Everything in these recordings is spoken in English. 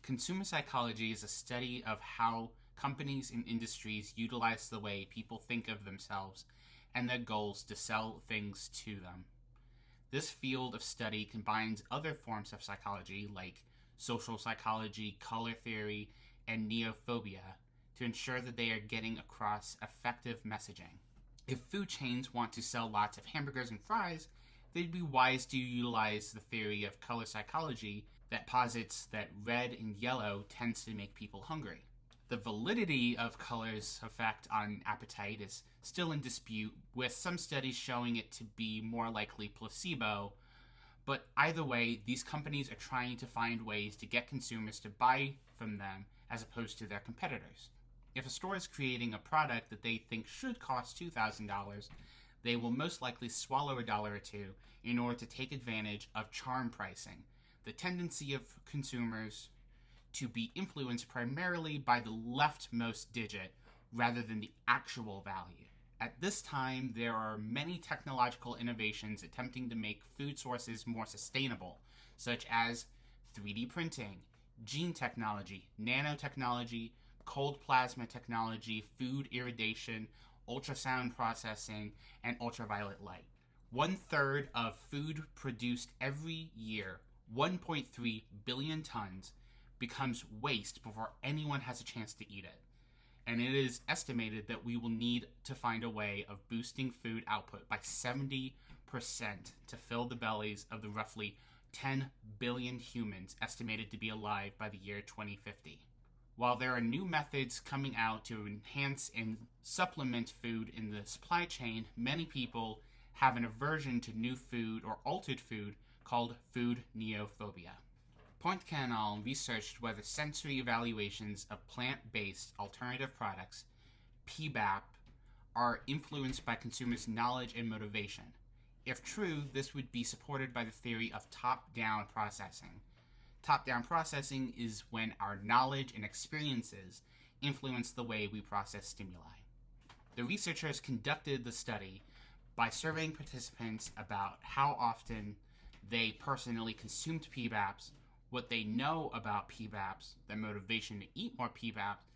Consumer psychology is a study of how companies and industries utilize the way people think of themselves and their goals to sell things to them. This field of study combines other forms of psychology like social psychology, color theory, and neophobia to ensure that they are getting across effective messaging. If food chains want to sell lots of hamburgers and fries, they'd be wise to utilize the theory of color psychology that posits that red and yellow tends to make people hungry. The validity of color's effect on appetite is still in dispute, with some studies showing it to be more likely placebo, but either way, these companies are trying to find ways to get consumers to buy from them as opposed to their competitors. If a store is creating a product that they think should cost $2,000, they will most likely swallow a dollar or two in order to take advantage of charm pricing, the tendency of consumers to be influenced primarily by the leftmost digit rather than the actual value. At this time, there are many technological innovations attempting to make food sources more sustainable, such as 3D printing, gene technology, nanotechnology, cold plasma technology, food irradiation, ultrasound processing, and ultraviolet light. 1/3 of food produced every year, 1.3 billion tons, becomes waste before anyone has a chance to eat it. And it is estimated that we will need to find a way of boosting food output by 70% to fill the bellies of the roughly 10 billion humans estimated to be alive by the year 2050. While there are new methods coming out to enhance and supplement food in the supply chain, many people have an aversion to new food or altered food called food neophobia. Pointe-Canal researched whether sensory evaluations of plant-based alternative products, PBAP, are influenced by consumers' knowledge and motivation. If true, this would be supported by the theory of top-down processing. Top-down processing is when our knowledge and experiences influence the way we process stimuli. The researchers conducted the study by surveying participants about how often they personally consumed PBAPs, what they know about PBAPs, their motivation to eat more PBAPs,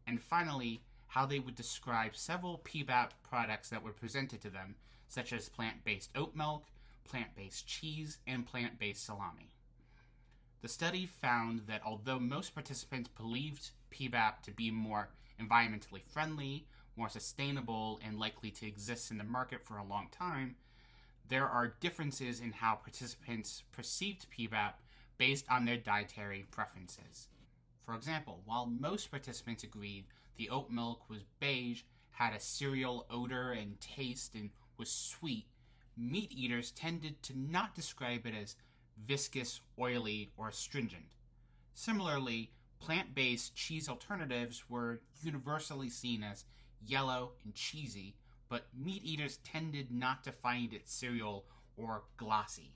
and finally, how they would describe several PBAP products that were presented to them, such as plant-based oat milk, plant-based cheese, and plant-based salami. The study found that although most participants believed PBAP to be more environmentally friendly, more sustainable, and likely to exist in the market for a long time, there are differences in how participants perceived PBAP based on their dietary preferences. For example, while most participants agreed the oat milk was beige, had a cereal odor and taste, and was sweet, meat eaters tended to not describe it as viscous, oily, or astringent. Similarly, plant-based cheese alternatives were universally seen as yellow and cheesy, but meat eaters tended not to find it cereal or glossy.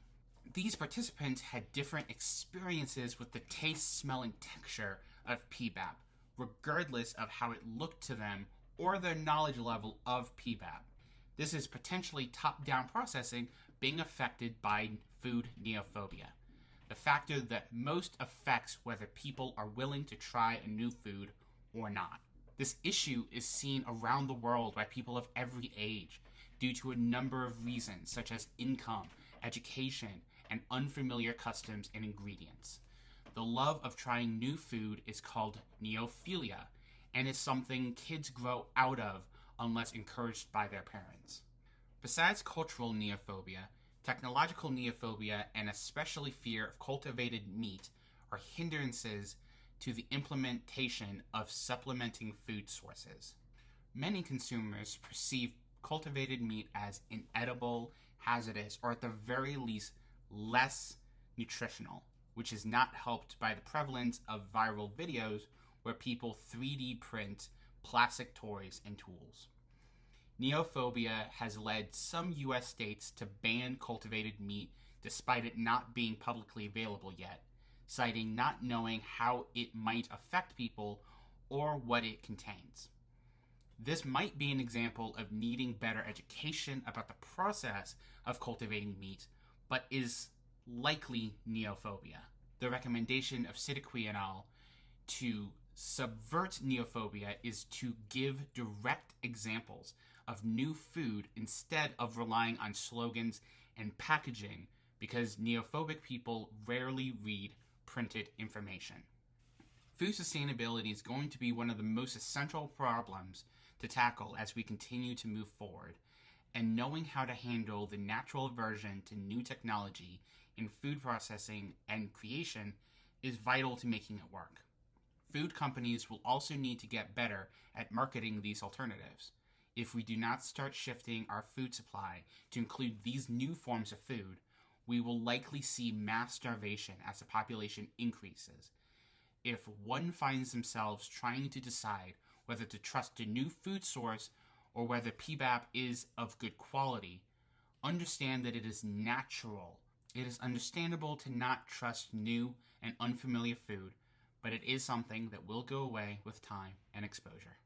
These participants had different experiences with the taste, smell, and texture of PBAP, regardless of how it looked to them or their knowledge level of PBAP. This is potentially top-down processing being affected by food neophobia, the factor that most affects whether people are willing to try a new food or not. This issue is seen around the world by people of every age due to a number of reasons, such as income, education, and unfamiliar customs and ingredients. The love of trying new food is called neophilia, and is something kids grow out of unless encouraged by their parents. Besides cultural neophobia, technological neophobia, and especially fear of cultivated meat, are hindrances to the implementation of supplementing food sources. Many consumers perceive cultivated meat as inedible, hazardous, or at the very least, less nutritional, which is not helped by the prevalence of viral videos where people 3D print plastic toys and tools. Neophobia has led some U.S. states to ban cultivated meat despite it not being publicly available yet, citing not knowing how it might affect people or what it contains. This might be an example of needing better education about the process of cultivating meat, but is likely neophobia. The recommendation of CITATIONS to subvert neophobia is to give direct examples of new food instead of relying on slogans and packaging, because neophobic people rarely read printed information. Food sustainability is going to be one of the most essential problems to tackle as we continue to move forward, and knowing how to handle the natural aversion to new technology in food processing and creation is vital to making it work. Food companies will also need to get better at marketing these alternatives. If we do not start shifting our food supply to include these new forms of food, we will likely see mass starvation as the population increases. If one finds themselves trying to decide whether to trust a new food source or whether PBAP is of good quality, understand that it is natural. It is understandable to not trust new and unfamiliar food, but it is something that will go away with time and exposure.